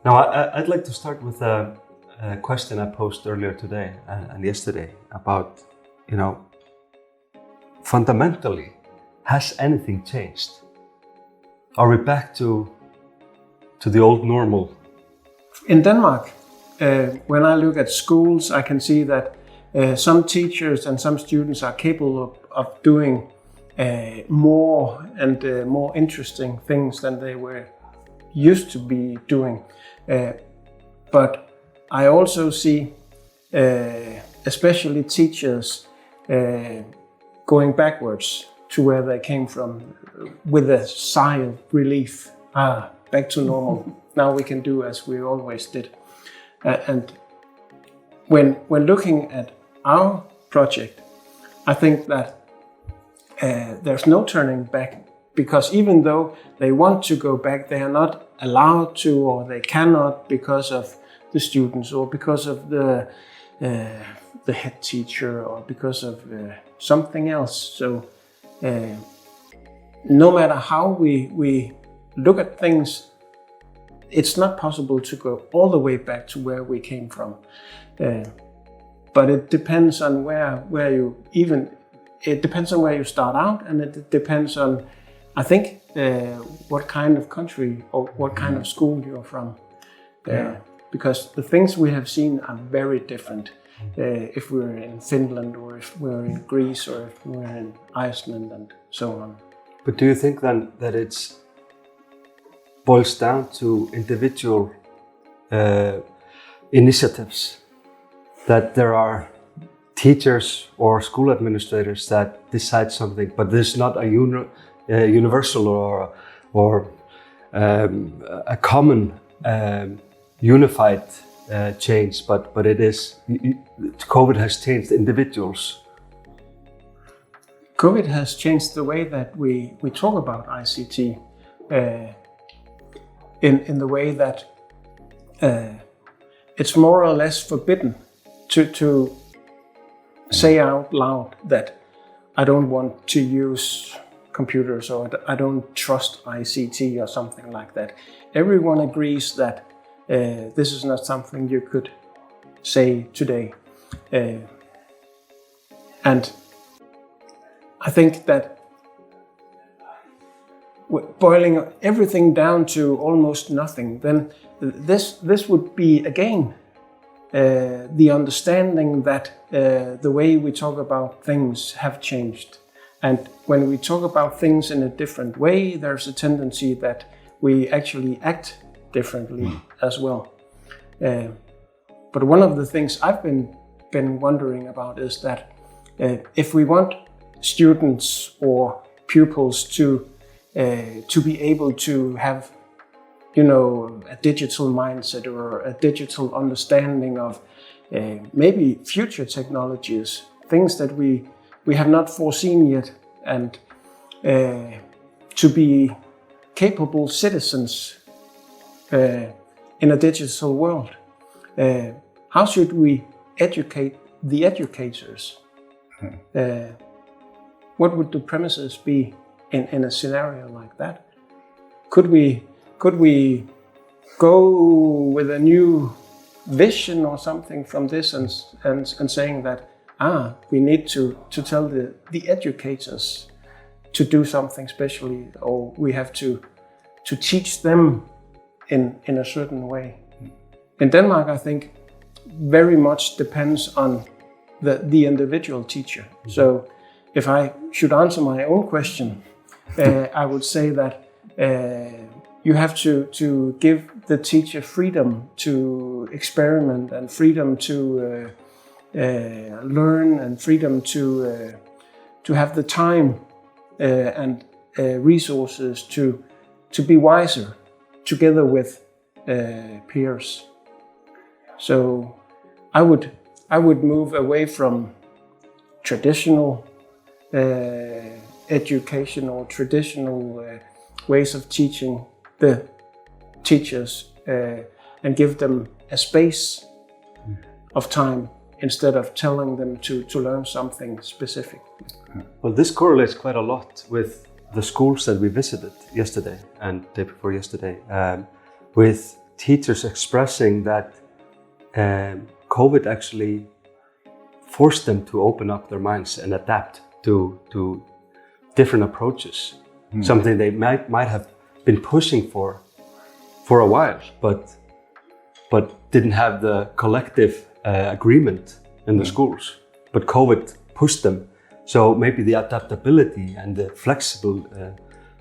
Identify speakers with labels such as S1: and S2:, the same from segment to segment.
S1: Now, I'd like to start with a question I posed earlier today and yesterday about, fundamentally, has anything changed? Are we back to the old normal?
S2: In Denmark, when I look at schools, I can see that some teachers and some students are capable of doing more and more interesting things than they were used to be doing. But I also see especially teachers going backwards to where they came from with a sigh of relief. Back to normal. Now we can do as we always did. And when looking at our project, I think that there's no turning back, because even though they want to go back, they are not allowed to, or they cannot, because of the students, or because of the head teacher, or because of something else. So no matter how we look at things, it's not possible to go all the way back to where we came from. But it depends on it depends on where you start out, and it depends on, I think, what kind of country or what kind of school you're from. Because the things we have seen are very different. If we're in Finland, or if we're in Greece, or if we're in Iceland, and so on.
S1: But do you think then that it's boils down to individual initiatives, that there are teachers or school administrators that decide something, but there's not a universal or a common unified change, but it is COVID has changed individuals?
S2: COVID has changed the way that we talk about ICT. In the way that it's more or less forbidden to say out loud that I don't want to use computers, or I don't trust ICT, or something like that. Everyone agrees that this is not something you could say today. And I think that boiling everything down to almost nothing, then this would be again the understanding that the way we talk about things have changed. And when we talk about things in a different way, there's a tendency that we actually act differently as well. But one of the things I've been wondering about is that if we want students or pupils to be able to have, a digital mindset, or a digital understanding of maybe future technologies, things that we have not foreseen yet, and to be capable citizens in a digital world. How should we educate the educators? What would the premises be in a scenario like that? Could we go with a new vision or something from this, and saying that we need to tell the educators to do something specially, or we have to teach them in a certain way? In Denmark, I think very much depends on the individual teacher. So if I should answer my own question, I would say that you have to give the teacher freedom to experiment, and freedom to learn, and freedom to have the time and resources to be wiser together with peers. So I would move away from traditional education or traditional ways of teaching the teachers, and give them a space of time instead of telling them to learn something specific.
S1: Well, this correlates quite a lot with the schools that we visited yesterday and day before yesterday, with teachers expressing that COVID actually forced them to open up their minds and adapt to different approaches. Something they might have been pushing for a while, but didn't have the collective agreement in the schools. But COVID pushed them. So maybe the adaptability and the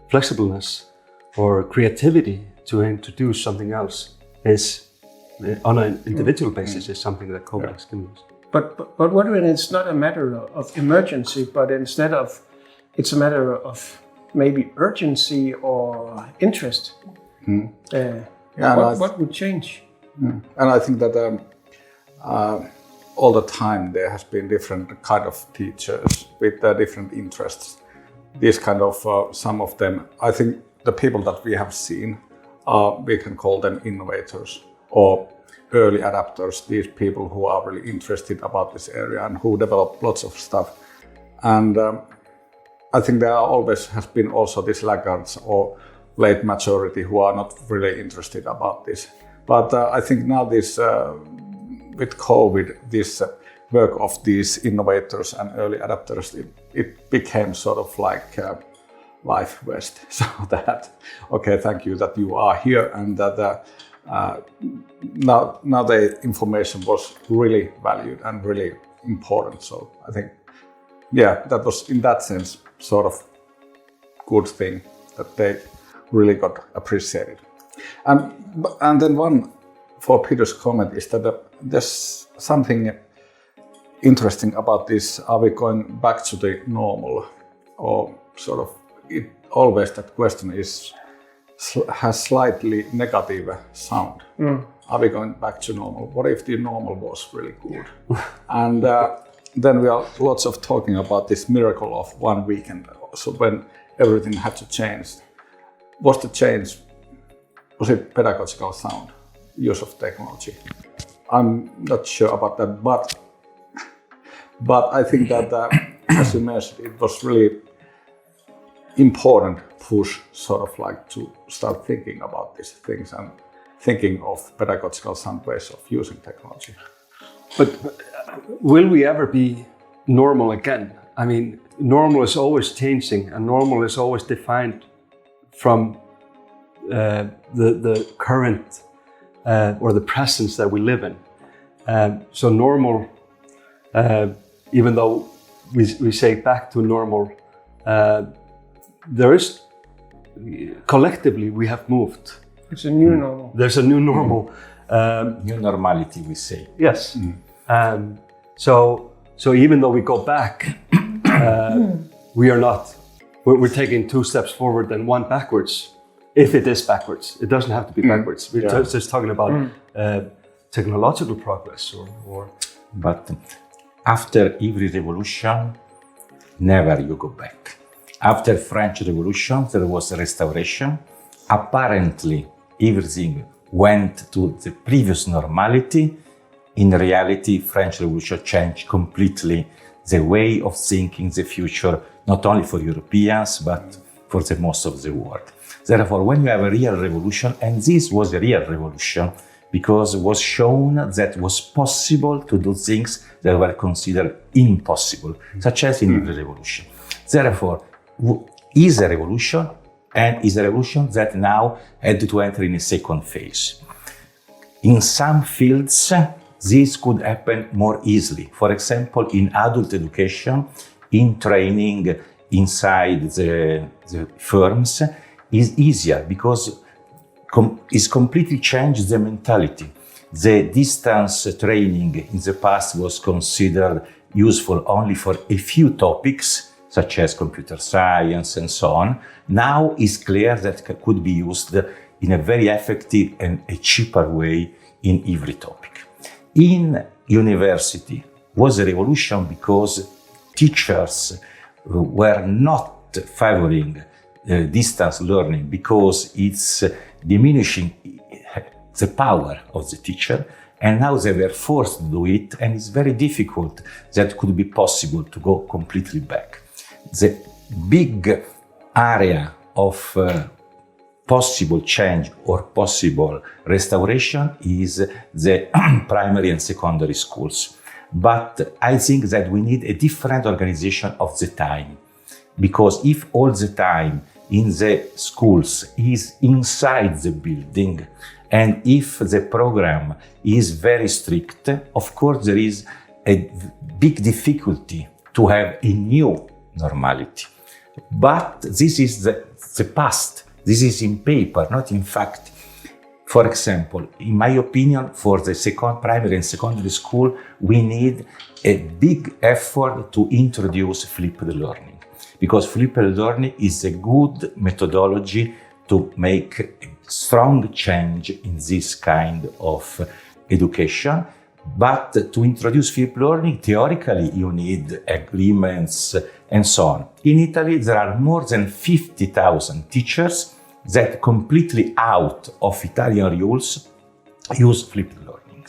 S1: flexibleness or creativity to introduce something else is, on an individual basis, is something that COVID has given us.
S2: But what when it's not a matter of emergency, but instead of, it's a matter of maybe urgency or interest. What would change?
S3: And I think that all the time there has been different kind of teachers with different interests. These kind of, some of them, I think the people that we have seen, we can call them innovators or early adapters, these people who are really interested about this area and who develop lots of stuff. And I think there always has been also these laggards or late majority who are not really interested about this. But I think now this, with COVID, this work of these innovators and early adapters, it became sort of like life vest. So that, okay, thank you that you are here, and that now the information was really valued and really important. So I think, yeah, that was in that sense sort of good thing that they really got appreciated. And then one for Peter's comment is that there's something interesting about this. Are we going back to the normal, or sort of it always that question has slightly negative sound. Are we going back to normal? What if the normal was really good? And then we are lots of talking about this miracle of 1 weekend. So when everything had to change, was the change, was it pedagogical sound, use of technology? I'm not sure about that, but I think that as you mentioned, it was really important push, sort of like to start thinking about these things and thinking of pedagogical sound ways of using technology.
S1: But will we ever be normal again? I mean, normal is always changing, and normal is always defined from the current or the presence that we live in. So normal, even though we say back to normal, there is, collectively we have moved.
S2: It's a new normal.
S1: There's a new normal.
S4: New normality, we say.
S1: Yes. So even though we go back, we are not. We're taking 2 steps forward and 1 backwards. If it is backwards, it doesn't have to be backwards. We're just talking about technological progress, or.
S4: But after every revolution, never you go back. After French Revolution, there was a restoration. Apparently, everything went to the previous normality. In reality, French Revolution changed completely the way of thinking the future, not only for Europeans, but for the most of the world. Therefore, when you have a real revolution, and this was a real revolution, because it was shown that it was possible to do things that were considered impossible, such as in the revolution. Therefore, is a revolution, and is a revolution that now had to enter in a second phase. In some fields, this could happen more easily. For example, in adult education, in training inside the firms, is easier because it's completely changed the mentality. The distance training in the past was considered useful only for a few topics, such as computer science and so on. Now it's clear that it could be used in a very effective and a cheaper way in every topic. In university was a revolution because teachers were not favoring distance learning because it's diminishing the power of the teacher, and now they were forced to do it, and it's very difficult that it could be possible to go completely back. The big area of possible change or possible restoration is the primary and secondary schools. But I think that we need a different organization of the time. Because if all the time in the schools is inside the building, and if the program is very strict, of course there is a big difficulty to have a new normality. But this is the past. This is in paper, not in fact. For example, in my opinion, for the primary and secondary school, we need a big effort to introduce flipped learning. Because flipped learning is a good methodology to make a strong change in this kind of education. But to introduce flipped learning, theoretically, you need agreements and so on. In Italy, there are more than 50,000 teachers that completely out of Italian rules use flipped learning.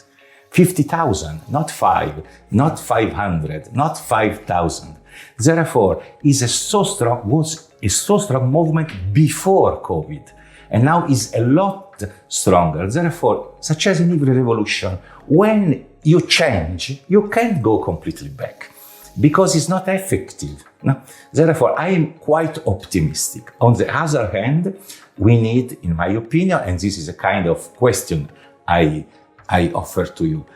S4: 50,000, not 5, not 500, not 5,000. Therefore, was a so strong movement before COVID, and now is a lot stronger. Therefore, such as in every revolution, when you change, you can't go completely back because it's not effective. No? Therefore, I am quite optimistic. On the other hand, we need, in my opinion, and this is a kind of question I offer to you,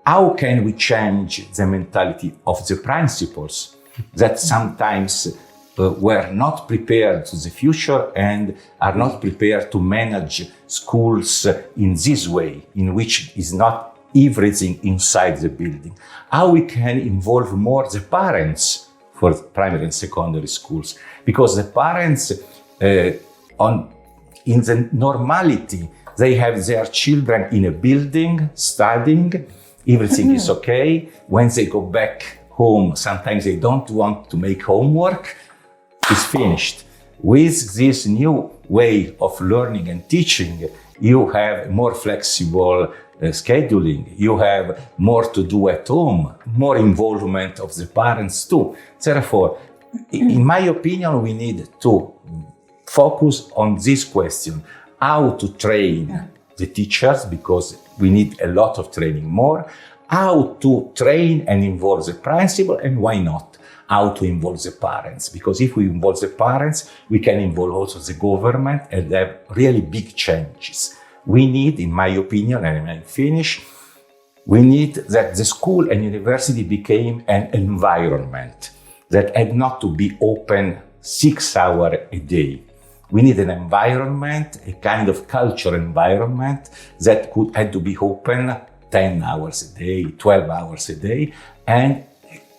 S4: how can we change the mentality of the principals that sometimes were not prepared to the future and are not prepared to manage schools in this way, in which is not everything inside the building? How we can involve more the parents for primary and secondary schools? Because the parents, in the normality, they have their children in a building, studying, everything is okay. When they go back home, sometimes they don't want to make homework, it's finished. With this new way of learning and teaching, you have more flexible scheduling, you have more to do at home, more involvement of the parents too. Therefore, in my opinion, we need to focus on this question, how to train the teachers, because we need a lot of training more, how to train and involve the principal, and why not, how to involve the parents. Because if we involve the parents, we can involve also the government and have really big changes. We need, in my opinion, and I finish, we need that the school and university became an environment that had not to be open 6 hours a day. We need an environment, a kind of culture environment that had to be open 10 hours a day, 12 hours a day. And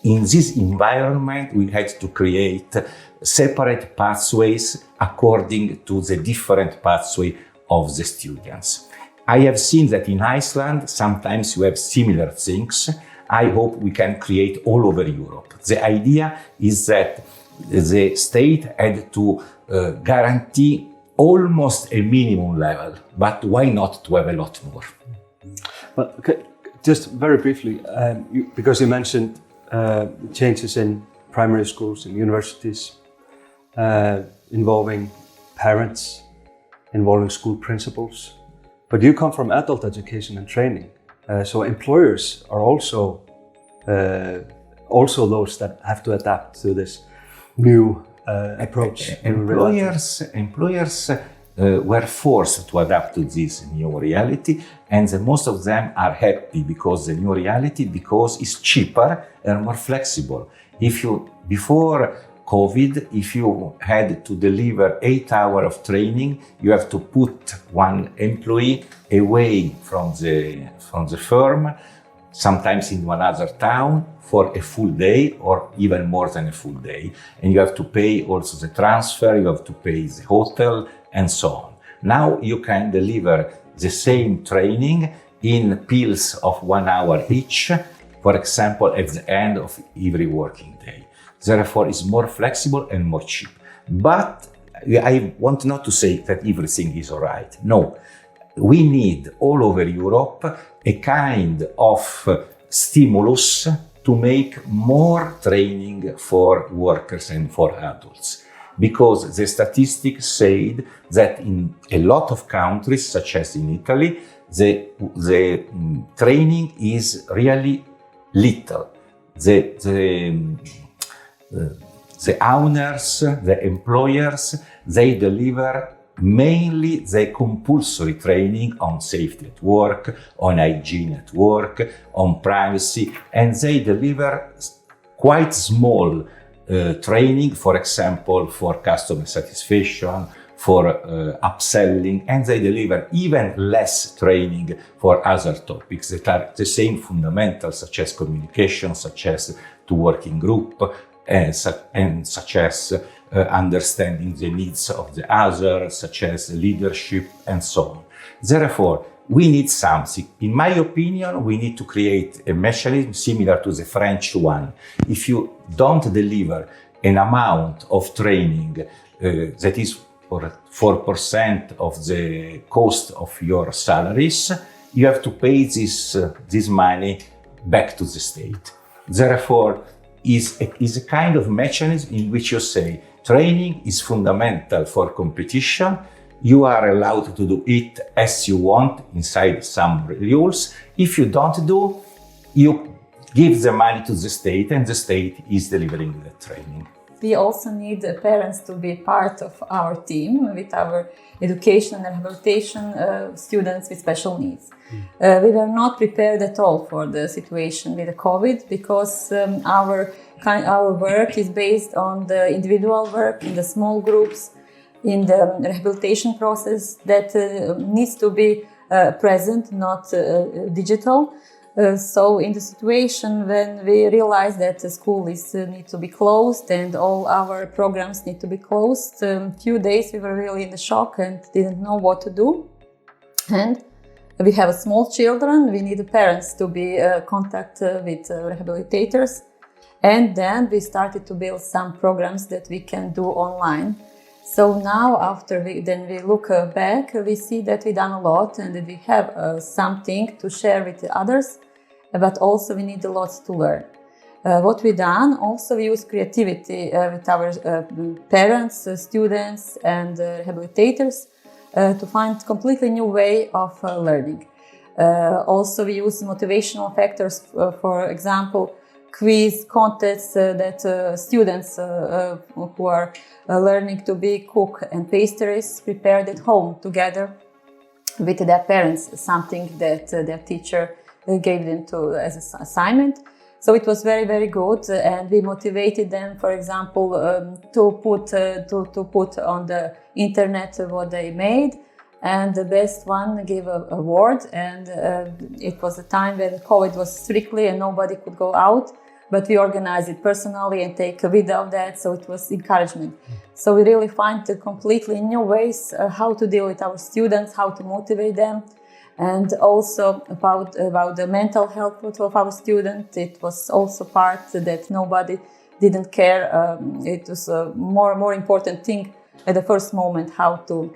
S4: in this environment, we had to create separate pathways according to the different pathway of the students. I have seen that in Iceland, sometimes you have similar things. I hope we can create all over Europe. The idea is that the state had to guarantee almost a minimum level, but why not to have a lot more?
S1: Well, okay, just very briefly, because you mentioned changes in primary schools and universities involving parents, involving school principals, but you come from adult education and training, so employers are also those that have to adapt to this new approach.
S4: Employers were forced to adapt to this new reality, and most of them are happy because the new reality, because it's cheaper and more flexible. Before COVID, if you had to deliver 8 hours of training, you have to put one employee away from the firm, sometimes in one other town, for a full day or even more than a full day. And you have to pay also the transfer, you have to pay the hotel, and so on. Now you can deliver the same training in pills of 1 hour each, for example, at the end of every working day. Therefore, it's more flexible and more cheap. But I want not to say that everything is all right. No, we need all over Europe a kind of stimulus to make more training for workers and for adults. because the statistics said that in a lot of countries, such as in Italy, the training is really little. The owners, the employers, they deliver mainly the compulsory training on safety at work, on hygiene at work, on privacy, and they deliver quite small training, for example, for customer satisfaction, for upselling, and they deliver even less training for other topics that are the same fundamentals, such as communication, such as to work in group, and such as understanding the needs of the other, such as leadership and so on. Therefore, we need something. In my opinion, we need to create a mechanism similar to the French one. If you don't deliver an amount of training that is for 4% of the cost of your salaries, you have to pay this money back to the state. Therefore, is a kind of mechanism in which you say training is fundamental for competition. You are allowed to do it as you want inside some rules. If you don't do, you give the money to the state and the state is delivering the training.
S5: We also need the parents to be part of our team with our education and rehabilitation students with special needs. We were not prepared at all for the situation with the COVID because our work is based on the individual work in the small groups, in the rehabilitation process that needs to be present, not digital. So in the situation when we realized that the school need to be closed and all our programs need to be closed, few days we were really in the shock and didn't know what to do. And we have small children, we need the parents to be in contact with rehabilitators. And then we started to build some programs that we can do online. So now after we look back, we see that we've done a lot and that we have something to share with the others, but also we need a lot to learn. What we've done, also we use creativity with our parents, students and rehabilitators to find completely new way of learning. Also we use motivational factors, for example, quiz contests that students who are learning to be cook and pastries prepared at home together with their parents, something that their teacher gave them as an assignment. So it was very, very good, and we motivated them, for example, to put on the internet what they made. And the best one gave an award, and it was a time when COVID was strictly and nobody could go out, but we organized it personally and take a video of that, so it was encouragement. So we really find completely new ways how to deal with our students, how to motivate them, and also about the mental health of our students. It was also part that nobody didn't care. It was a more important thing at the first moment, how to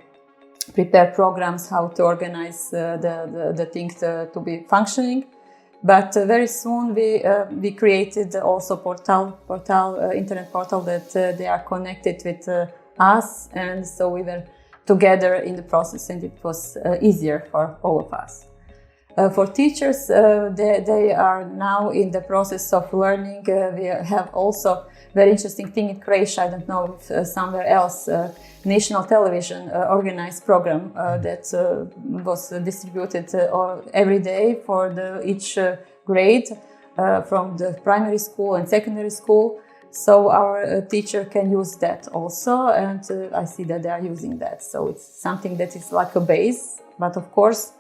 S5: prepare programs, how to organize the things to be functioning. But very soon we created also internet portal that they are connected with us, and so we were together in the process, and it was easier for all of us. For teachers, they are now in the process of learning. We have also very interesting thing in Croatia. I don't know if somewhere else. National television organized program that was distributed every day for each grade from the primary school and secondary school. So our teacher can use that also, and I see that they are using that. So it's something that is like a base, but of course,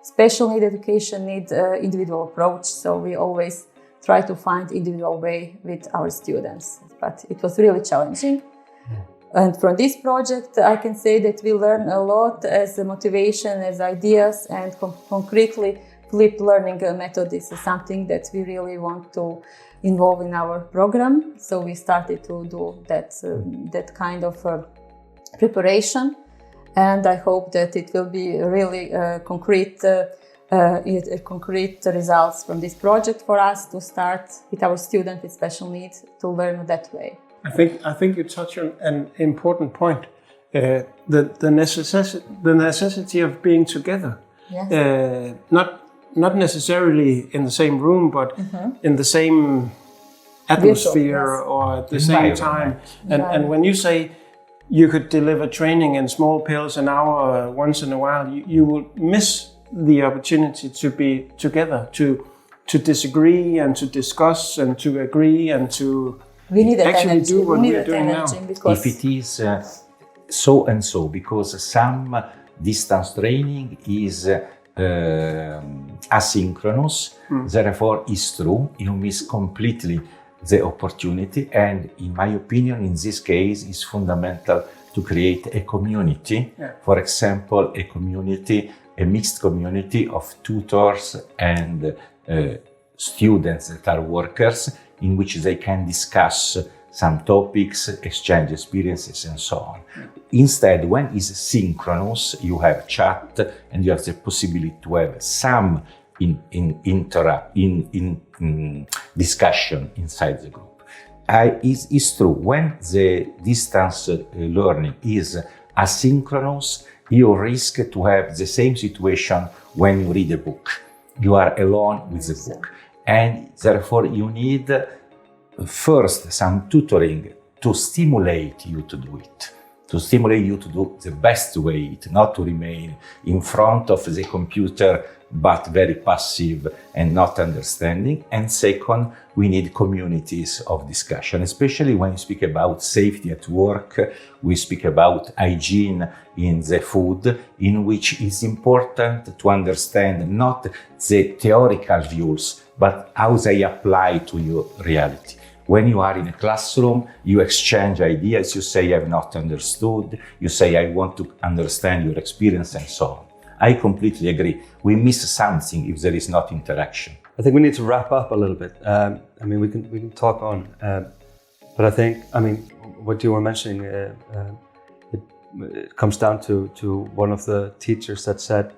S5: special need education needs individual approach. So we always try to find individual way with our students, but it was really challenging. And from this project, I can say that we learn a lot as a motivation, as ideas, and concretely flipped learning method is something that we really want to involve in our program. So we started to do that kind of preparation, and I hope that it will be really concrete results from this project for us to start with our students with special needs to learn that way.
S2: I think you touch on an important point. The necessity of being together.
S5: Yes.
S2: Not necessarily in the same room, but in the same atmosphere or at the same time. And when you say you could deliver training in small pills an hour once in a while, you will miss the opportunity to be together, to disagree and to discuss and to agree and to actually do what we are doing now.
S4: If it is so and so, because some distance training is asynchronous, therefore is true, you miss completely the opportunity, and in my opinion in this case it's fundamental to create a community, for example a mixed community of tutors and students that are workers, in which they can discuss some topics, exchange experiences and so on. Instead, when it's synchronous, you have chat and you have the possibility to have some discussion inside the group. It's true, when the distance learning is asynchronous, you risk to have the same situation when you read a book. You are alone with the book. And therefore you need first some tutoring to stimulate you to do it. To stimulate you to do the best way, not to remain in front of the computer but very passive and not understanding. And second, we need communities of discussion, especially when we speak about safety at work, we speak about hygiene in the food, in which it's important to understand not the theoretical views, but how they apply to your reality. When you are in a classroom, you exchange ideas, you say, I have not understood, you say, I want to understand your experience, and so on. I completely agree. We miss something if there is not interaction.
S1: I think we need to wrap up a little bit. We can talk on, but I think, what you were mentioning, it comes down to one of the teachers that said,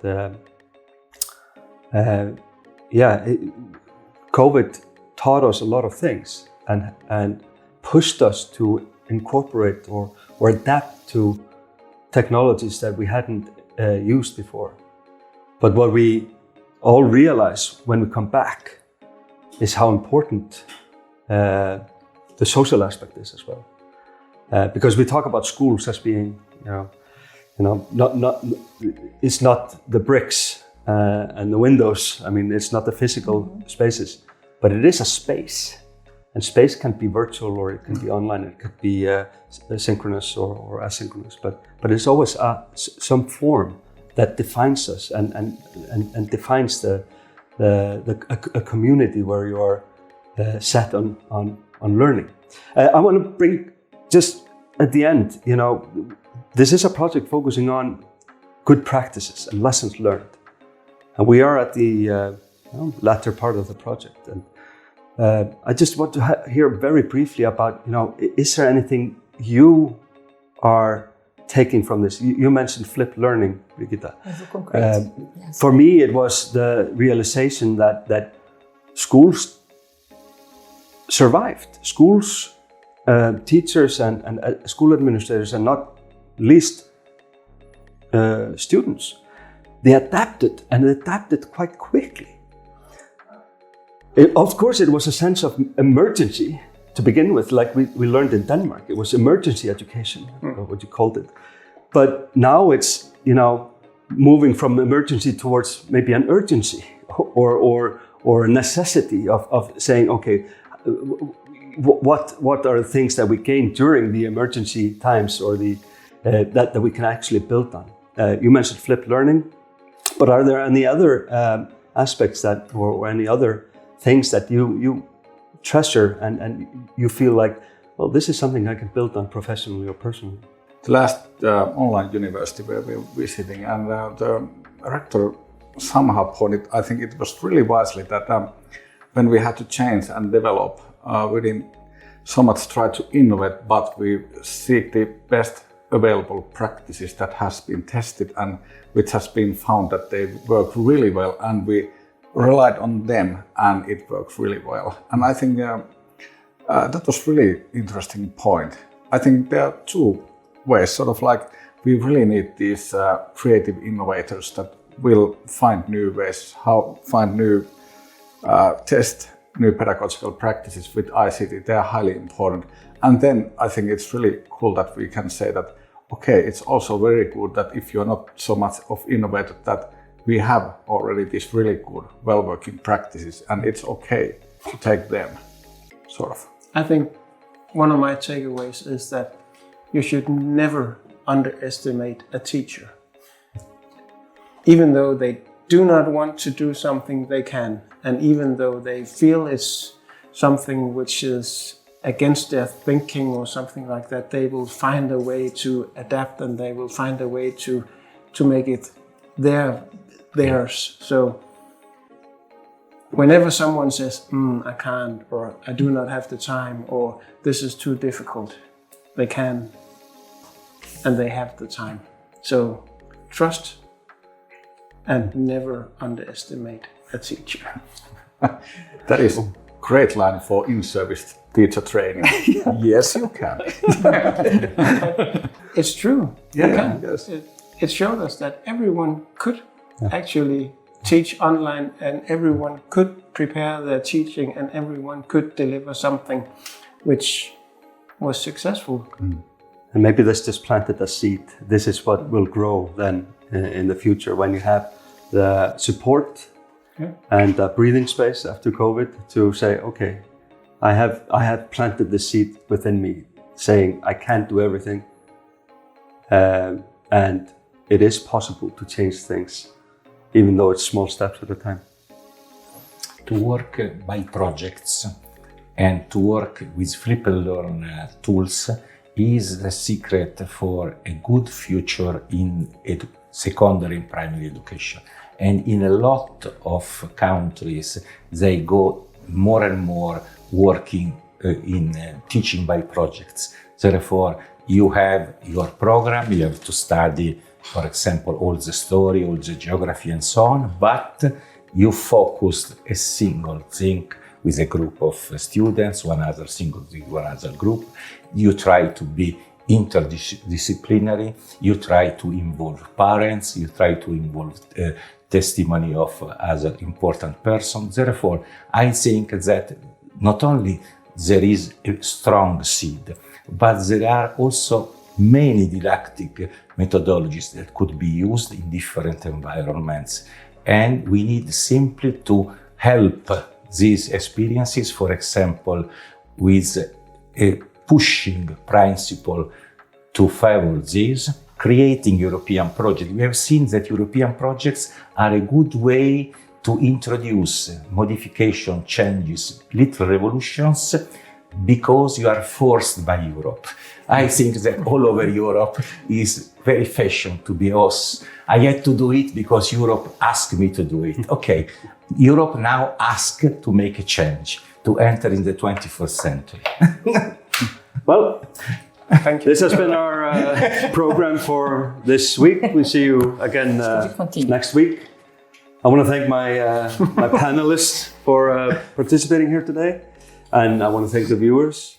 S1: COVID taught us a lot of things and pushed us to incorporate or adapt to technologies that we hadn't used before. But what we all realize when we come back is how important the social aspect is as well. Because we talk about schools as being, it's not the bricks and the windows. It's not the physical spaces, but it is a space. And space can be virtual or it can be online. It could be synchronous or asynchronous. But it's always some form that defines us and defines a community where you are set on learning. I want to bring just at the end. This is a project focusing on good practices and lessons learned, and we are at the latter part of the project. And I just want to hear very briefly about, is there anything you are taking from this? You mentioned flipped learning, Brigita.
S5: Yes.
S1: For me, it was the realization that schools survived. Schools, teachers and school administrators, and not least students, they adapted quite quickly. Of course, it was a sense of emergency to begin with, like we learned in Denmark. It was emergency education, what you called it. But now it's, moving from emergency towards maybe an urgency or a necessity of saying, okay, what are the things that we gained during the emergency times or that we can actually build on? You mentioned flipped learning, but are there any other aspects or any other things that you treasure and you feel like, well, this is something I can build on professionally or personally?
S3: The last online university where we were visiting, and the rector somehow pointed, I think it was really wisely, that when we had to change and develop, we didn't so much try to innovate, but we seek the best available practices that has been tested and which has been found that they work really well, and we relied on them and it works really well. And I think That was really interesting point. I think there are two ways, sort of like we really need these creative innovators that will find new ways, test new pedagogical practices with ICT. They are highly important. And then I think it's really cool that we can say that, okay, it's also very good that if you're not so much of innovator, that we have already these really good, well-working practices, and it's okay to take them, sort of.
S2: I think one of my takeaways is that you should never underestimate a teacher. Even though they do not want to do something, they can. And even though they feel it's something which is against their thinking or something like that, they will find a way to adapt, and they will find a way to make it theirs. So whenever someone says, I can't, or I do not have the time, or this is too difficult, they can, and they have the time. So trust and never underestimate a teacher.
S3: That is a great line for in-service teacher training. Yes, you can.
S2: It's true.
S3: Yeah,
S2: you can.
S3: yes.
S2: It showed us that everyone could actually teach online, and everyone could prepare their teaching, and everyone could deliver something which was successful.
S1: And maybe this just planted a seed. This is what will grow then in the future when you have the support and the breathing space after COVID to say, okay, I have planted the seed within me saying I can't do everything. And it is possible to change things, even though it's small steps at a time.
S4: To work by projects and to work with flip and learn tools is the secret for a good future in secondary and primary education. And in a lot of countries, they go more and more working in teaching by projects. Therefore, you have your program, you have to study, for example, all the story, all the geography and so on, but you focus a single thing with a group of students, one other single thing, one other group. You try to be interdisciplinary, you try to involve parents, you try to involve testimony of other important persons. Therefore, I think that not only there is a strong seed, but there are also many didactic methodologies that could be used in different environments. And we need simply to help these experiences, for example, with a pushing principle to favor this, creating European projects. We have seen that European projects are a good way to introduce modification, changes, little revolutions, because you are forced by Europe. I think that all over Europe is very fashion to be us. I had to do it because Europe asked me to do it. Okay, Europe now asks to make a change, to enter in the 21st century.
S1: Well,
S2: Thank you.
S1: this has been our program for this week. We see you again next week. I want to thank my panelists for participating here today. And I want to thank the viewers.